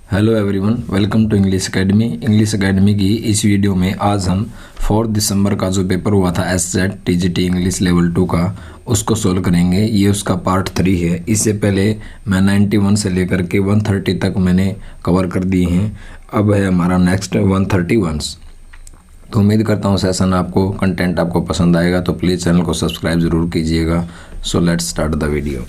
Hello everyone, welcome to English academy की इस video में आज हम 4 दिसंबर का जो पेपर हुआ था एससेट टीजीटी इंग्लिश लेवल 2 का उसको सोल्व करेंगे। ये उसका पार्ट 3 है। इससे पहले मैं 91 से लेकर के 130 तक मैंने कवर कर दिए हैं। अब है हमारा नेक्स्ट 131। तो उम्मीद करता हूँ सेशन आपको कंटेंट आपको पसंद आएगा, तो प्लीज़ चैनल को सब्सक्राइब ज़रूर कीजिएगा। So let's start the video.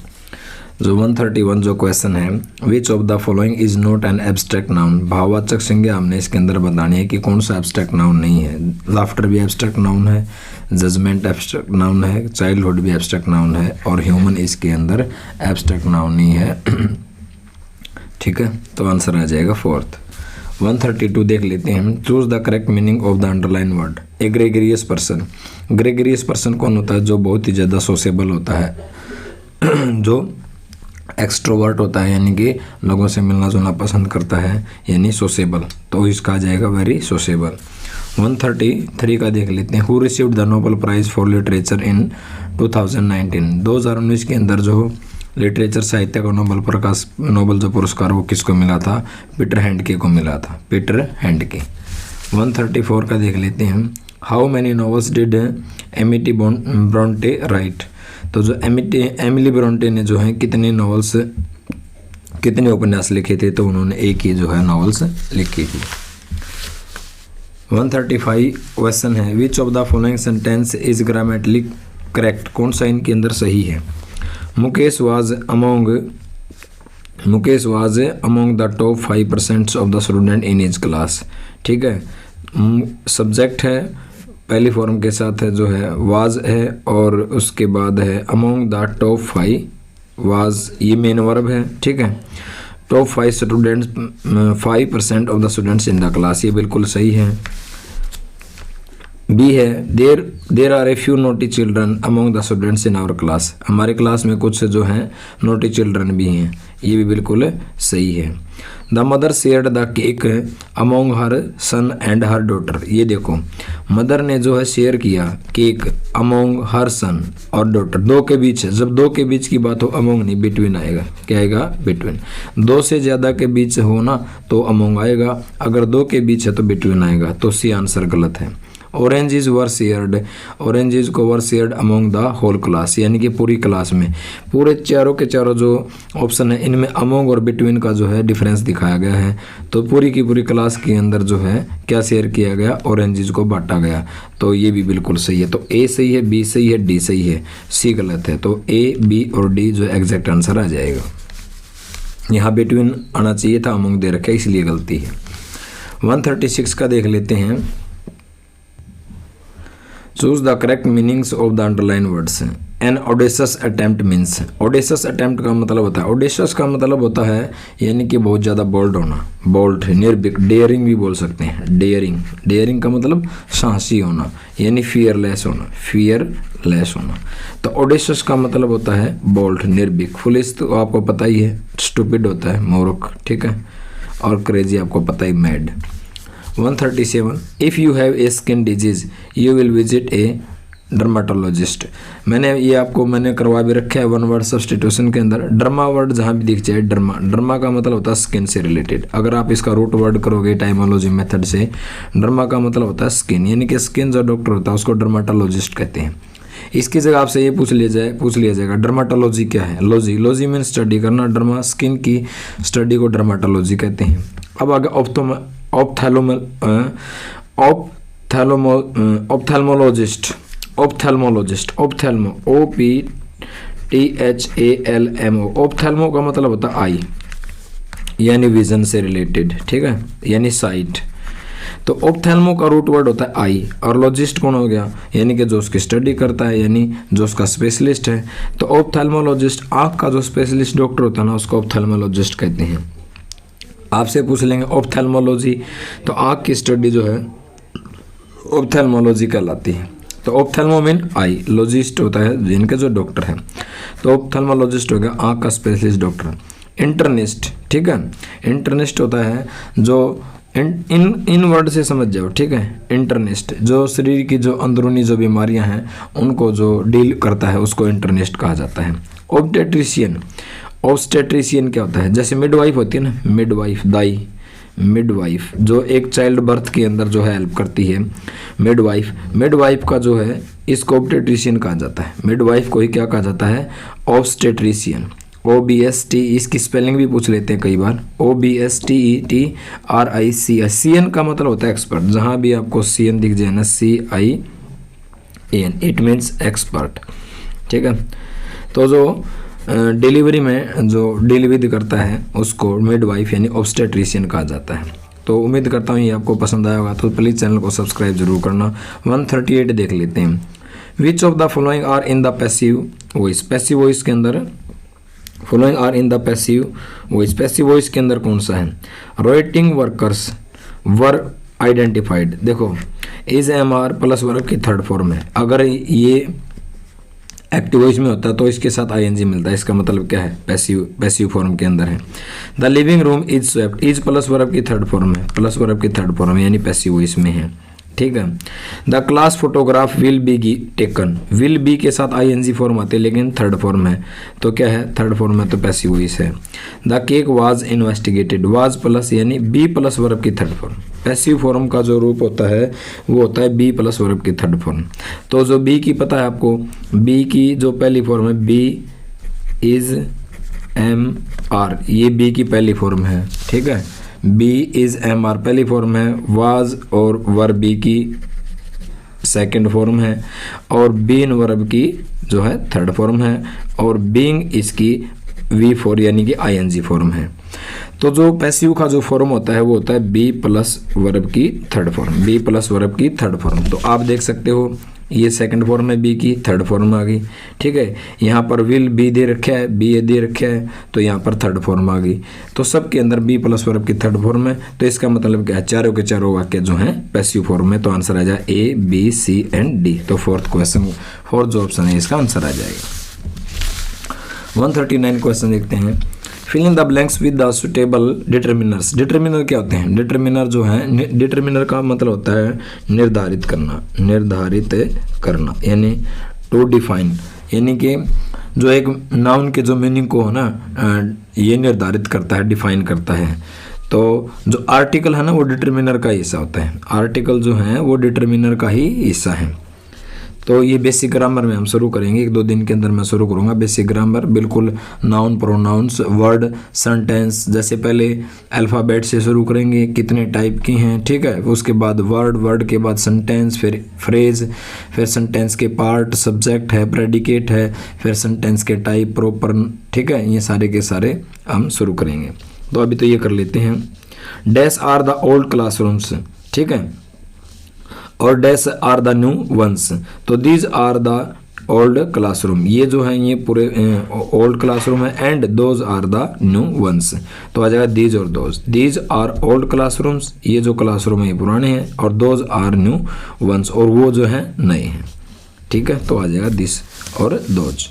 जो 131 जो क्वेश्चन है, which of the following is not an abstract noun. भाववाचक संज्ञा हमने इसके अंदर बतानी है कि कौन सा एब्स्ट्रैक्ट नाउन नहीं है। लाफ्टर भी एब्स्ट्रैक्ट नाउन है, जजमेंट एब्स्ट्रैक्ट नाउन है, चाइल्डहुड भी एब्स्ट्रैक्ट नाउन है और ह्यूमन इसके अंदर एब्स्ट्रैक्ट नाउन नहीं है। ठीक है, तो आंसर आ जाएगा फोर्थ। 132 देख लेते हैं। Choose the correct meaning of the underline word. A gregarious person. Gregarious person कौन होता है? जो बहुत ही ज़्यादा सोशेबल होता है, जो एक्सट्रोवर्ट होता है, यानी कि लोगों से मिलना जुलना पसंद करता है, यानी सोशेबल। तो इसका आ जाएगा वेरी सोशेबल। 133 का देख लेते हैं। Who received the Nobel prize for literature in 2019। 2019 के अंदर जो लिटरेचर साहित्य का नोबेल जो पुरस्कार वो किसको मिला था? पीटर हैंडके को मिला था, पीटर हैंडके। 134 का देख लेते हैं। How many novels did Emily Bronte right. तो जो एमिली ब्रोंटे ने जो है कितने उपन्यास लिखे थे? तो उन्होंने एक ही जो है नॉवेल्स लिखी थी। 135 क्वेश्चन है। Which of the following sentence is grammatically correct. कौन सा इनके अंदर सही है? Mukesh was among the top 5% of the student in his class. ठीक है, सब्जेक्ट है, पहली फॉर्म के साथ है जो है वाज है और उसके बाद है अमोंग द टॉप 5। वाज ये मेन वर्ब है। ठीक है, top 5% of the students in the class, ये बिल्कुल सही है। बी है there are a few naughty children among the students in our class. हमारे क्लास में कुछ जो हैं नोटी चिल्ड्रन भी हैं, ये भी बिल्कुल सही है। The mother shared the cake among her son and her daughter. ये देखो, मदर ने जो है शेयर किया केक अमोंग हर सन और डॉटर। दो के बीच है, जब दो के बीच की बात हो अमोंग नहीं बिटवीन आएगा। क्या आएगा? बिटवीन। दो से ज़्यादा के बीच हो ना तो अमोंग आएगा, अगर दो के बीच है तो बिटवीन आएगा। तो सी आंसर गलत है। ऑरेंजेस वर शेयर्ड, ऑरेंजेस को were shared among the whole class, यानी कि पूरी क्लास में। पूरे चारों के चारों जो ऑप्शन है इनमें अमोंग और बिटवीन का जो है डिफरेंस दिखाया गया है। तो पूरी की पूरी क्लास के अंदर जो है क्या शेयर किया गया? ऑरेंजेस को बांटा गया। तो ये भी बिल्कुल सही है। तो ए सही है, बी सही है, डी सही है, सी गलत है। तो ए, बी और डी जो एग्जैक्ट आंसर आ जाएगा। यहाँ बिटवीन आना चाहिए था, अमोंग दे रखा है इसलिए गलती है। 136 का देख लेते हैं। Choose the correct meanings of the underline words. An audacious attempt means. Audacious attempt का मतलब होता है, ऑडेशियस का मतलब होता है यानी कि बहुत ज़्यादा बोल्ड होना, बोल्ड, निर्भीक, डेयरिंग भी बोल सकते हैं। डेयरिंग का मतलब साहसी होना, यानी फियरलेस होना। तो ऑडेशियस का मतलब होता है बोल्ड, निर्भीक। फुलिश तो आपको पता ही है, स्टूपिड होता है, मूर्ख। ठीक है, और क्रेजी आपको पता ही, mad. 137 if you have a skin disease you will visit a dermatologist. मैंने करवा भी रखा है 1 वर्ड सब्स्टिट्यूशन के अंदर। डर्मा वर्ड जहाँ भी दिख जाए, डर्मा का मतलब होता है स्किन से रिलेटेड। अगर आप इसका रूट वर्ड करोगे टाइमोलॉजी मेथड से, डर्मा का मतलब होता है स्किन, यानी कि स्किन जो डॉक्टर होता है उसको डर्माटोलॉजिस्ट कहते हैं। इसकी जगह आपसे ये पूछ लिया जाएगा डर्माटोलॉजी क्या है? लॉजी मीन स्टडी करना, डर्मा स्किन की स्टडी को डर्माटोलॉजी कहते हैं। अब आगे ऑप्थेल्मोलॉजिस्ट, OPTHALMO। ऑप्थेल्मो का मतलब होता है आई, यानी विजन से रिलेटेड। ठीक है, यानी साइट। तो ऑप्थेल्मो का रूट वर्ड होता है आई, और लॉजिस्ट कौन हो गया? यानी कि जो उसकी स्टडी करता है, यानी जो उसका स्पेशलिस्ट है। तो ऑप्थेल्मोलॉजिस्ट, आँख का जो स्पेशलिस्ट डॉक्टर होता है ना, उसको ऑप्थेल्मोलॉजिस्ट कहते हैं। आपसे पूछ लेंगे ऑप्थेल्मोलॉजी, तो आँख की स्टडी जो है ऑप्थेल्मोलॉजी कहलाती है। तो ऑप्थेल्मो मीन आई, लॉजिस्ट होता है जिनके जो डॉक्टर हैं। तो ऑप्थेल्मोलॉजिस्ट हो गया आँख का स्पेशलिस्ट डॉक्टर। इंटर्निस्ट, ठीक है, इंटर्निस्ट होता है जो इन वर्ड से समझ जाओ। ठीक है, इंटर्निस्ट जो शरीर की जो अंदरूनी जो बीमारियां हैं उनको जो डील करता है उसको इंटर्निस्ट कहा जाता है। ऑब्स्टेट्रिशियन, ऑब्स्टेट्रिशियन क्या होता है, जैसे मिडवाइफ होती है ना, मिडवाइफ, दाई, मिडवाइफ जो एक चाइल्ड बर्थ के अंदर जो है हेल्प करती है, मिडवाइफ, मिडवाइफ का जो है इसको ऑब्स्टेट्रिशियन कहा जाता है, मिडवाइफ को ही क्या कहा जाता है, ऑब्स्टेट्रिशियन। OBST, इसकी स्पेलिंग भी पूछ लेते हैं कई बार, OBSTETRICN का मतलब होता है एक्सपर्ट, जहाँ भी आपको CN दिख जाए ना, CIN, इट मीन्स एक्सपर्ट, ठीक है। तो जो डिलीवरी में जो डिलीवरी करता है उसको मिडवाइफ यानी ऑब्स्टेट्रिशियन कहा जाता है। तो उम्मीद करता हूँ ये आपको पसंद आया होगा, तो प्लीज़ चैनल को सब्सक्राइब जरूर करना। 138 देख लेते हैं। Which of the following are in the passive voice, passive voice के अंदर following are in the passive voice, passive voice के अंदर कौन सा है, राइटिंग वर्कर्स वर आइडेंटिफाइड, देखो इज MR प्लस वर्ब की थर्ड फॉर्म है, अगर ये एक्टिव वॉइस में होता है तो इसके साथ ING मिलता है, इसका मतलब क्या है, पैसिव फॉर्म के अंदर है। The living room is swept, is plus verb की थर्ड फॉर्म है, प्लस वर्ब की थर्ड फॉर्म यानी पैसिव वॉइस में है, ठीक है। The class photograph will be taken, will be के साथ ING फॉर्म आते हैं लेकिन थर्ड फॉर्म है, तो क्या है, थर्ड फॉर्म है तो पैसिव वॉइस है। The cake was investigated, was plus यानी B प्लस वर्ब की थर्ड फॉर्म, पैसिव फॉर्म का जो रूप होता है वो होता है B प्लस वर्ब की थर्ड फॉर्म। तो जो B की पता है आपको, B की जो पहली फॉर्म है B इज MR, ये B की पहली फॉर्म है, ठीक है, B इज MR पहली फॉर्म है, वाज और वर्ब B की सेकंड फॉर्म है, और बीन वर्ब की जो है थर्ड फॉर्म है, और बीइंग इसकी V4 यानी कि ING फॉर्म है। तो जो पैसिव का जो फॉर्म होता है वो होता है B प्लस वर्ब की third form, B plus verb की थर्ड फॉर्म। तो आप देख सकते हो ये सेकंड फॉर्म है B की, थर्ड फॉर्म आ गई, ठीक है। यहाँ पर विल B दे रखा है, B दे रखा है, तो यहाँ पर थर्ड फॉर्म आ गई। तो सबके अंदर B प्लस वर्ब की थर्ड फॉर्म है, तो इसका मतलब क्या है, चारों के चारों वाक्य जो हैं पैसिव फॉर्म में, तो आंसर आ जाए A, B, C and D। तो फोर्थ जो ऑप्शन है इसका आंसर आ जाएगा। 139 क्वेश्चन देखते हैं। Fill in the blanks with the suitable determiners, determiner क्या होते हैं, डिटर्मिनर जो है, डिटर्मिनर का मतलब होता है निर्धारित करना, निर्धारित करना यानी टू डिफाइन, यानी कि जो एक नाउन के जो मीनिंग को हो ना ये निर्धारित करता है, डिफाइन करता है। तो जो आर्टिकल है ना वो डिटर्मिनर का हिस्सा होता है, आर्टिकल जो है वो डिटर्मिनर का ही हिस्सा है। तो ये बेसिक ग्रामर में हम शुरू करेंगे, 1-2 दिन के अंदर मैं शुरू करूँगा बेसिक ग्रामर, बिल्कुल नाउन, प्रोनाउंस, वर्ड, सेंटेंस, जैसे पहले अल्फ़ाबेट से शुरू करेंगे, कितने टाइप की हैं, ठीक है, उसके बाद वर्ड, वर्ड के बाद सेंटेंस, फिर फ्रेज, फिर सेंटेंस के पार्ट, सब्जेक्ट है, प्रेडिकेट है, फिर सेंटेंस के टाइप, प्रॉपर, ठीक है, ये सारे के सारे हम शुरू करेंगे। तो अभी तो ये कर लेते हैं। Dash are the old classrooms, ठीक है, और dash are the new ones, तो these are the old classroom, ये जो है ये पूरे ओल्ड क्लासरूम है, and those are the new ones, तो आ जाएगा दीज और those. These are old classrooms, ये जो क्लासरूम है ये पुराने हैं, और दोज आर न्यू वंस, और वो जो है नए हैं, ठीक है, तो आ जाएगा दिस और दोज।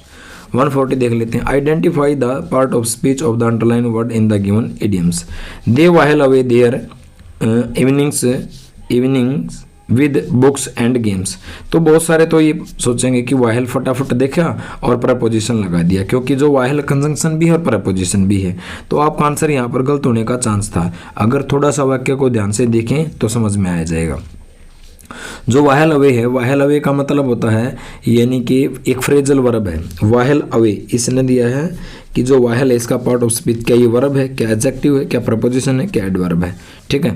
140 देख लेते हैं। Identify the part of speech of the underline word in the given idioms. They while away their evenings with books and games, तो बहुत सारे तो ये सोचेंगे कि वाहल फटाफट देखा और प्रपोजिशन लगा दिया, क्योंकि जो वाहल कंजंक्शन भी है और प्रपोजिशन भी है, तो आपका आंसर यहाँ पर गलत होने का चांस था। अगर थोड़ा सा वाक्य को ध्यान से देखें तो समझ में आ जाएगा। जो वाहल अवे है, वाहल अवे का मतलब होता है यानी कि एक फ्रेजल वर्ब है। वाहल अवे इसने दिया है कि जो वाहल है इसका पार्ट ऑफ स्पीच, क्या ये वर्ब है, क्या एडजेक्टिव है, क्या प्रपोजिशन है, क्या एडवर्ब है, ठीक है।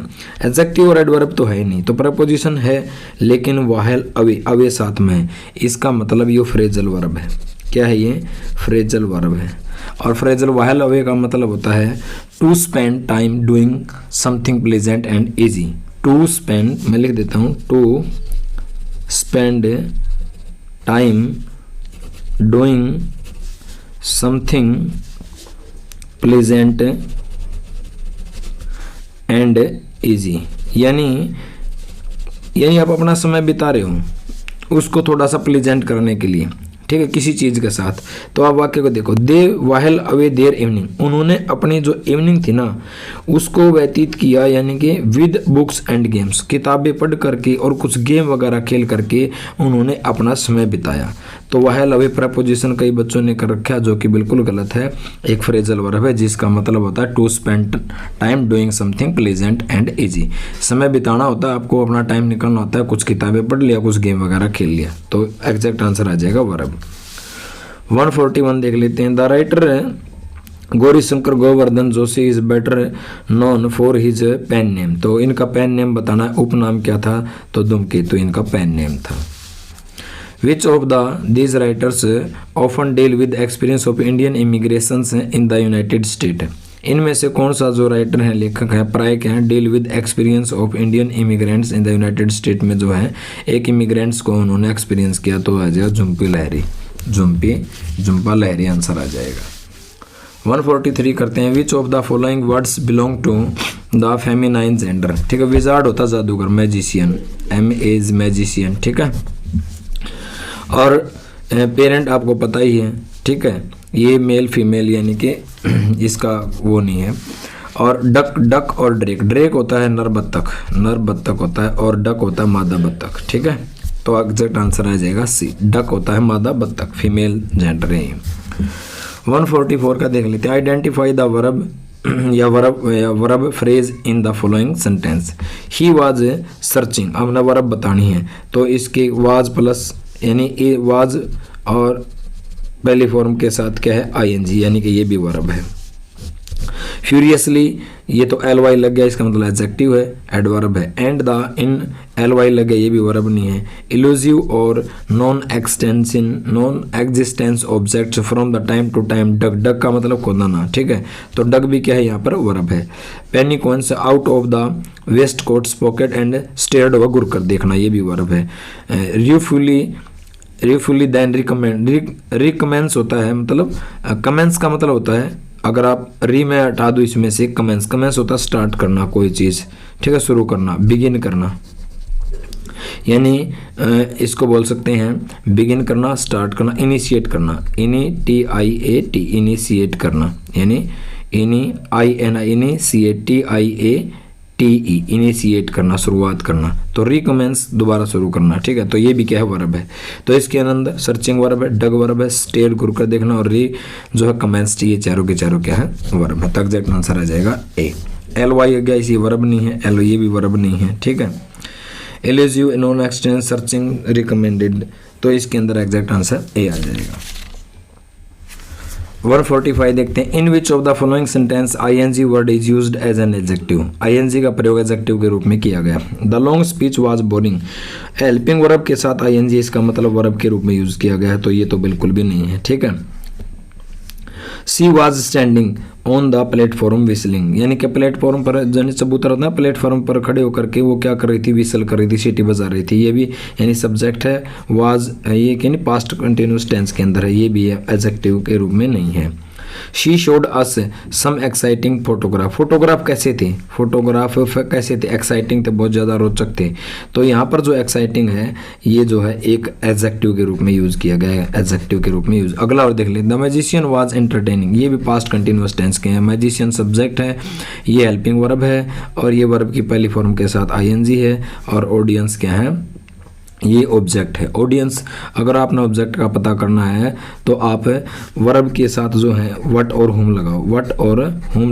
एडजेक्टिव और एडवर्ब तो है ही नहीं, तो प्रपोजिशन है, लेकिन वाहल अवे, अवे साथ में है, इसका मतलब ये फ्रेजल वर्ब है। क्या है ये, फ्रेजल वर्ब है। और फ्रेजल वाहल अवे का मतलब होता है to spend time doing something pleasant and easy. To spend, मैं लिख देता हूँ, to spend time doing something pleasant and easy, यानी आप अपना समय बिता रहे हो उसको थोड़ा सा प्लेजेंट करने के लिए, ठीक है, किसी चीज़ के साथ। तो आप वाक्य को देखो, दे वाहल अवे देयर इवनिंग, उन्होंने अपनी जो इवनिंग थी ना उसको व्यतीत किया, यानी कि विद बुक्स एंड गेम्स, किताबें पढ़ करके और कुछ गेम वगैरह खेल करके उन्होंने अपना समय बिताया। तो वह लव प्रपोजिशन कई बच्चों ने कर रखा है, जो कि बिल्कुल गलत है। एक फ्रेजल वर्ब है जिसका मतलब होता है to spend time doing something pleasant and easy. समय बिताना होता है, आपको अपना टाइम निकालना होता है, कुछ किताबें पढ़ लिया, कुछ गेम वगैरह खेल लिया, तो एग्जैक्ट आंसर आ जाएगा वर्ब। 141 देख लेते हैं। The writer Gaurishankar Govardhan Joshi is better known for his pen name. तो इनका पेन नेम बताना है, उपनाम क्या था, तो धूमकेतु इनका पेन नेम था। Which of these writers often deal with experience of Indian immigration in the United state. इनमें से कौन सा जो राइटर है, लेखक है, प्राय क्या है, deal with experience of Indian immigrants in the United state में जो है एक इमिग्रेंट्स को उन्होंने एक्सपीरियंस किया, तो आ जाएगा झुम्पी लहरी। झुम्पा लहरी आंसर आ जाएगा। 143 करते हैं। Which of the following words belong to the feminine gender. ठीक है, विजार्ड होता है जादूगर, मैजिशियन, एम एज मैजिशियन, ठीक है। और पेरेंट आपको पता ही है, ठीक है, ये मेल फीमेल यानी कि इसका वो नहीं है। और डक और ड्रेक होता है नर बत्तख होता है, और डक होता है मादा बत्तख, ठीक है। तो एग्जैक्ट आंसर आ जाएगा सी, डक होता है मादा बत्तख, फीमेल जेंडर है। 144 का देख लेते हैं। आइडेंटिफाई द वर्ब या verb phrase in the following sentence. He was searching, हमने वर्ब बतानी है, तो इसके वाज प्लस यानी वाज और पहली फॉर्म के साथ क्या है, आईएनजी, यानी कि ये भी वर्ब है। फ्यूरियसली, ये तो एल वाई लग गया, इसका मतलब एडजेक्टिव है, एडवर्ब है। एंड द इन एल वाई लग गया, ये भी वर्ब नहीं है। इलूसिव और non existence objects from the time to time. Dug का मतलब खोदना, ठीक है, तो डग भी क्या है यहाँ पर वर्ब है। Penny coins out of the waistcoat's pocket and stared, व घुर कर देखना, ये भी वर्ब है। रिफुली देन रिकमेंस होता है, मतलब कमेंस का मतलब होता है, अगर आप री में हटा दो इसमें से कमेंस होता है स्टार्ट करना कोई चीज़, ठीक है, शुरू करना, बिगिन करना, यानी इसको बोल सकते हैं बिगिन करना, स्टार्ट करना, इनिशिएट करना, TIAT इनिशिएट करना, यानी INICATIATE इनिशिएट करना, शुरुआत करना। तो रिकमेंस दोबारा शुरू करना, ठीक है, तो ये भी क्या है वर्ब है। तो इसके अंदर सर्चिंग वर्ब है, डग वर्ब है, स्टेयर घुर कर देखना, और री जो है कमेंस चाहिए, चारों के चारों क्या है वर्ब है। तो एग्जैक्ट आंसर आ जाएगा ए। एल वाई गया, इसी वर्ब नहीं है, एल ये भी वर्ब नहीं है, ठीक है। एलिजिव नॉन एक्सटेंस सर्चिंग रिकमेंडेड, तो इसके अंदर एग्जैक्ट आंसर ए आ जाएगा। 145 देखते हैं। In which of the following sentence ING word is used as an adjective. ING का प्रयोग एडजेक्टिव के रूप में किया गया। The long speech was boring, helping verb के साथ ING इसका मतलब वर्ब के रूप में यूज किया गया है, तो ये तो बिल्कुल भी नहीं है, ठीक है। She was standing on the platform whistling, यानी कि प्लेटफॉर्म पर जन चबूतरा था, प्लेटफॉर्म पर खड़े होकर के वो क्या कर रही थी, विसल कर रही थी, सीटी बजा रही थी। ये भी यानी सब्जेक्ट है, वाज ये यानी पास्ट कंटिन्यूस टेंस के अंदर है, ये भी है, एडजेक्टिव के रूप में नहीं है। She showed us some exciting photograph, photograph कैसे थे, एक्साइटिंग थे, बहुत ज़्यादा रोचक थे। तो यहाँ पर जो एक्साइटिंग है ये जो है एक एडजेक्टिव के रूप में यूज़ किया गया है, एडजेक्टिव के रूप में यूज़। अगला और देख ले, द मैजिशियन वाज एंटरटेनिंग, ये भी पास्ट कंटिन्यूस टेंस के हैं। मैजिशियन सब्जेक्ट है, ये हेल्पिंग वर्ब है, और ये वर्ब की पहली फॉर्म के साथ ING है, और ऑडियंस क्या है, ये ऑब्जेक्ट है। ऑडियंस, अगर आपने ऑब्जेक्ट का पता करना है तो आप वर्ब के साथ जो है वट और हुम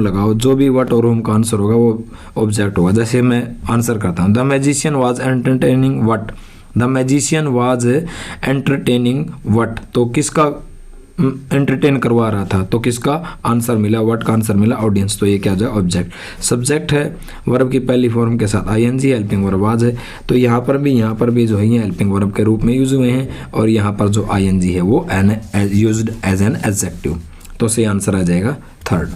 लगाओ, जो भी वट और हुम का आंसर होगा वो ऑब्जेक्ट होगा। जैसे मैं आंसर करता हूँ, the magician was entertaining what, the magician was entertaining what, तो किसका एंटरटेन करवा रहा था, तो किसका आंसर मिला, व्हाट का आंसर मिला, ऑडियंस। तो ये क्या जाए ऑब्जेक्ट, सब्जेक्ट है, वर्ब की पहली फॉर्म के साथ ING, हेल्पिंग वर्ब वाज है। तो यहाँ पर भी जो है ये हेल्पिंग वर्ब के रूप में यूज हुए हैं, और यहाँ पर जो ING है वो यूज्ड एज एन एडजेक्टिव। तो सही आंसर आ जाएगा थर्ड।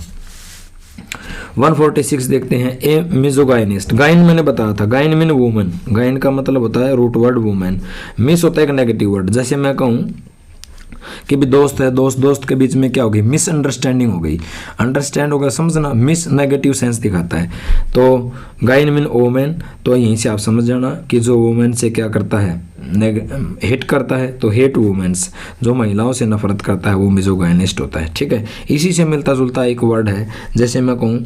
146 देखते हैं। ए मिजोगाइनिस्ट, गाइन मैंने बताया था, गाइन मीन वुमन, गाइन का मतलब होता है रूट वर्ड वुमेन। मिस होता है एक नेगेटिव वर्ड, जैसे मैं कहूँ कि भी दोस्त है, दोस्त के बीच में क्या हो गई, मिसअंडरस्टैंडिंग हो गई। अंडरस्टैंड होगा समझना, मिस नेगेटिव सेंस दिखाता है। तो गाइन मीन वोमेन, तो यहीं से आप समझ जाना कि जो वोमेन से क्या करता है, हेट करता है, तो हेट वुमेन्स, जो महिलाओं से नफरत करता है वो मिजोगाइनिस्ट होता है, ठीक है। इसी से मिलता जुलता एक वर्ड है, जैसे मैं कहूँ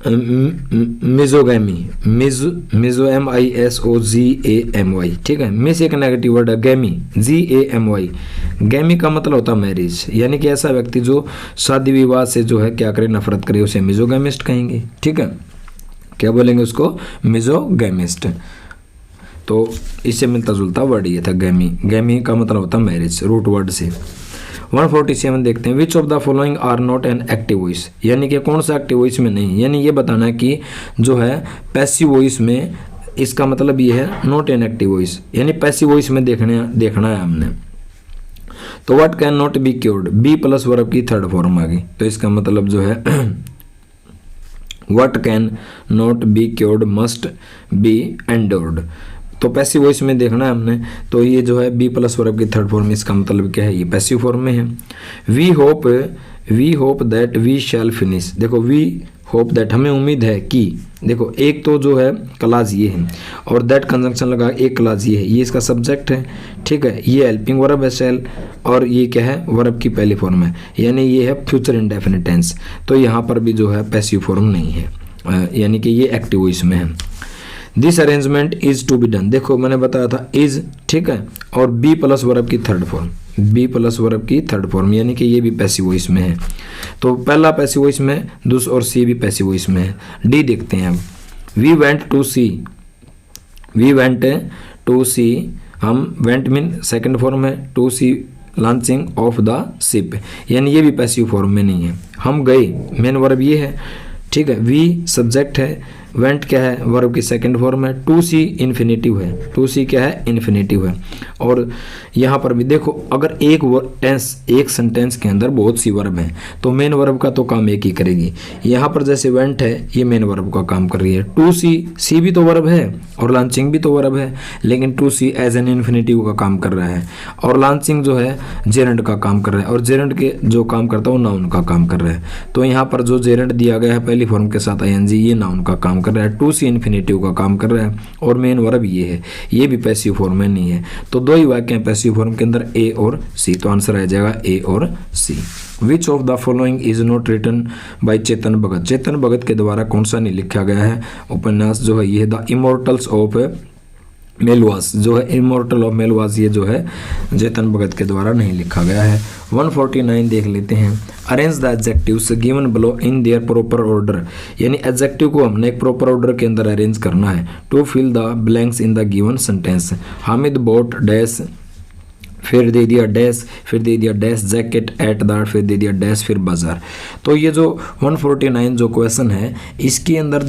मिजोगैमी, मिजो MISOGAMY, ठीक है। मिस एक नेगेटिव वर्ड है, गैमी GAMY, गैमी का मतलब होता है मैरिज, यानी कि ऐसा व्यक्ति जो शादी विवाह से जो है क्या करे, नफरत करे, उसे मिजोगैमिस्ट कहेंगे, ठीक है। क्या बोलेंगे उसको, मिजोगैमिस्ट। तो इससे मिलता जुलता वर्ड ये था गैमी, गैमी का मतलब होता है मैरिज, रूट वर्ड से। 147 देखते हैं, which of the following are not an active voice, यानी कि कौन सा एक्टिव वॉइस में नहीं, यानी ये बताना है कि जो है पैसिव वॉइस में, इसका मतलब ये है नॉट एन एक्टिव वॉइस, यानी पैसिव वॉइस में देखना है हमने। तो what can not be cured, be plus verb की थर्ड फॉर्म आ गई, तो इसका मतलब जो है what can not be cured must be endured. तो पैसिव वॉइस में देखना है हमने, तो ये जो है बी प्लस वर्ब की थर्ड फॉर्म, इसका मतलब क्या है, ये पैसिव फॉर्म में है। We hope that we shall finish, देखो वी होप दैट, हमें उम्मीद है कि, देखो एक तो जो है क्लास ये है और दैट कंजंक्शन लगा, एक क्लास ये है, ये इसका सब्जेक्ट है, ठीक है। ये हेल्पिंग वर्ब है शैल, और ये क्या है, वर्ब की पहली फॉर्म है, यानी ये है फ्यूचर इंडेफिनिट टेंस। तो यहाँ पर भी जो है पैसिव फॉर्म नहीं है, यानी कि ये एक्टिव वॉइस में है। This arrangement is to be done, देखो मैंने बताया था इज, ठीक है, और बी प्लस वर्ब की third form, be plus verb की थर्ड फॉर्म, यानी कि ये भी पैसिव वॉइस में है। तो पहला पैसिव वॉइस में, दूसरा और सी भी पैसिव वॉइस में है। डी देखते हैं अब, वी वेंट टू सी, हम वेंट मीन सेकंड फॉर्म है, to see launching of the ship, यानी ये भी पैसिव फॉर्म में नहीं है। हम गए, मेन वर्ब ये है, ठीक है। वी सब्जेक्ट है, वेंट क्या है, वर्ब की सेकंड फॉर्म है, टू सी इन्फिनेटिव है, टू सी क्या है, इन्फिनेटिव है। और यहाँ पर भी देखो, अगर एक सेंटेंस के अंदर बहुत सी वर्ब हैं तो मेन वर्ब का तो काम एक ही करेगी। यहाँ पर जैसे वेंट है, ये मेन वर्ब का काम कर रही है। टू सी भी तो वर्ब है और लॉन्चिंग भी तो वर्ब है, लेकिन to see as an infinitive का काम कर रहा है, और लॉन्चिंग जो है जेरेंड का काम कर रहा है, और जेरेंड के जो काम करता है वो नाउन का काम कर रहा है। तो यहाँ पर जो जेरेंड दिया गया है पहली फॉर्म के साथ ING, ये नाउन का काम कर रहा है, टू सी इन्फिनेटिव का काम कर रहा है, और मेन वर्ब ये है, ये भी पैसिव फॉर्म में नहीं है। तो दो ही वाक्य हैं पैसिव फॉर्म के अंदर, ए और सी, तो आंसर आ जाएगा ए और C. Which of the following is not written by Chetan Bhagat, Chetan Bhagat के द्वारा कौन सा नहीं लिखा गया है उपन्यास, जो है ये द इमोर्टल्स ऑफ मेलवास, जो है इमोर्टल ऑफ मेलवास, ये जो है चेतन भगत के द्वारा नहीं लिखा गया है। 149 देख लेते हैं, arrange the adjectives given below in their proper order, यानी एडजेक्टिव को हमने एक प्रॉपर ऑर्डर के अंदर अरेंज करना है। To fill the blanks in the given sentence, Hamid bought dash, फिर दे दिया डैश, फिर दे दिया डैश जैकेट एट द, फिर दे दिया डैश, फिर बाजार। तो ये जो 149 जो क्वेश्चन है, इसके अंदर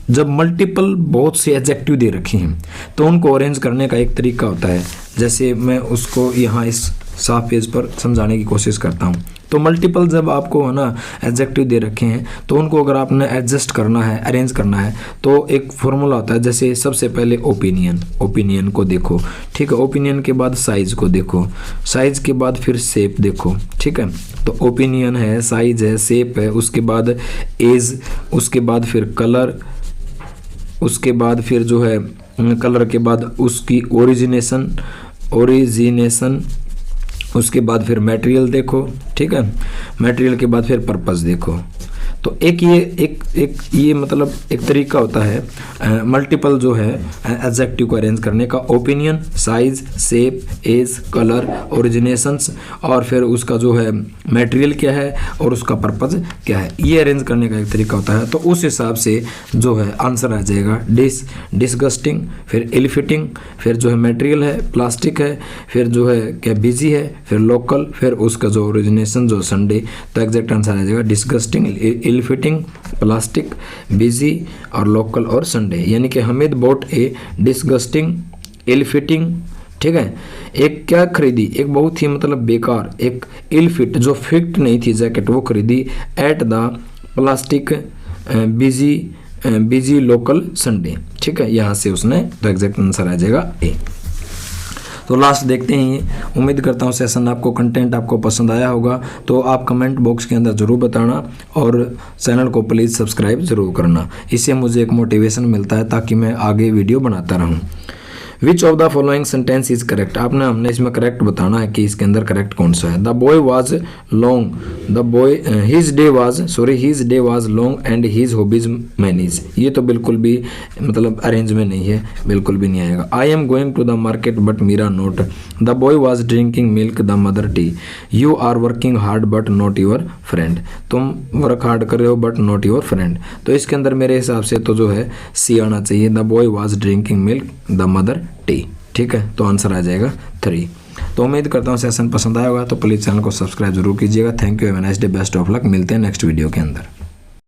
जब मल्टीपल बहुत से एडजेक्टिव दे रखे हैं तो उनको अरेंज करने का एक तरीका होता है। जैसे मैं उसको यहाँ इस साफ पेज पर समझाने की कोशिश करता हूँ। तो मल्टीपल जब आपको है ना एडजेक्टिव दे रखे हैं, तो उनको अगर आपने एडजस्ट करना है, अरेंज करना है, तो एक फॉर्मूला होता है। जैसे सबसे पहले ओपिनियन को देखो, ठीक है। ओपिनियन के बाद साइज को देखो, साइज के बाद फिर शेप देखो, ठीक है। तो ओपिनियन है, साइज है, शेप है, उसके बाद एज, उसके बाद फिर कलर, उसके बाद फिर जो है कलर के बाद उसकी ओरिजिनेशन, उसके बाद फिर मटेरियल देखो, ठीक है। मटेरियल के बाद फिर पर्पस देखो। तो एक ये मतलब एक तरीका होता है मल्टीपल जो है एडजेक्टिव को अरेंज करने का। Opinion, size, shape, age, colour, originations, और फिर उसका जो है मटेरियल क्या है और उसका पर्पस क्या है, ये अरेंज करने का एक तरीका होता है। तो उस हिसाब से जो है आंसर आ जाएगा डिसगस्टिंग, फिर इल फिटिंग, फिर जो है मटेरियल है प्लास्टिक है, फिर जो है क्या बिजी है, फिर लोकल, फिर उसका जो ओरिजिनेशन जो संडे। तो एग्जैक्ट आंसर आ जाएगा disgusting, ill fitting, plastic, busy और लोकल और संडे। यानी कि Hamid bought a disgusting, ill fitting, ठीक है। एक क्या खरीदी, एक बहुत ही मतलब बेकार, एक इल फिट जो फिट नहीं थी जैकेट, वो खरीदी at the plastic busy local Sunday, ठीक है। यहाँ से उसने, तो एग्जैक्ट आंसर आ जाएगा ए। तो लास्ट देखते हैं ये। उम्मीद करता हूँ सेशन आपको, कंटेंट आपको पसंद आया होगा। तो आप कमेंट बॉक्स के अंदर ज़रूर बताना, और चैनल को प्लीज़ सब्सक्राइब ज़रूर करना। इससे मुझे एक मोटिवेशन मिलता है ताकि मैं आगे वीडियो बनाता रहूँ। विच of the following sentence is correct, आपने हमने इसमें करेक्ट बताना है कि इसके अंदर करेक्ट कौन सा है। The boy was long, the boy his day was long and his hobbies manies, ये तो बिल्कुल भी मतलब अरेंज में नहीं है, बिल्कुल भी नहीं आएगा। I am going to the market but Meera not, the boy was drinking milk the mother tea, you are working hard but not your friend, तुम वर्क हार्ड कर रहे हो बट नॉट योर फ्रेंड। तो इसके अंदर मेरे हिसाब से तो जो है सी आना चाहिए, the boy was drinking milk the mother T. ठीक है, तो आंसर आ जाएगा 3। तो उम्मीद करता हूँ सेशन पसंद आया होगा, तो प्लीज़ चैनल को सब्सक्राइब जरूर कीजिएगा। Thank you, have a nice day, best of luck, मिलते हैं नेक्स्ट वीडियो के अंदर।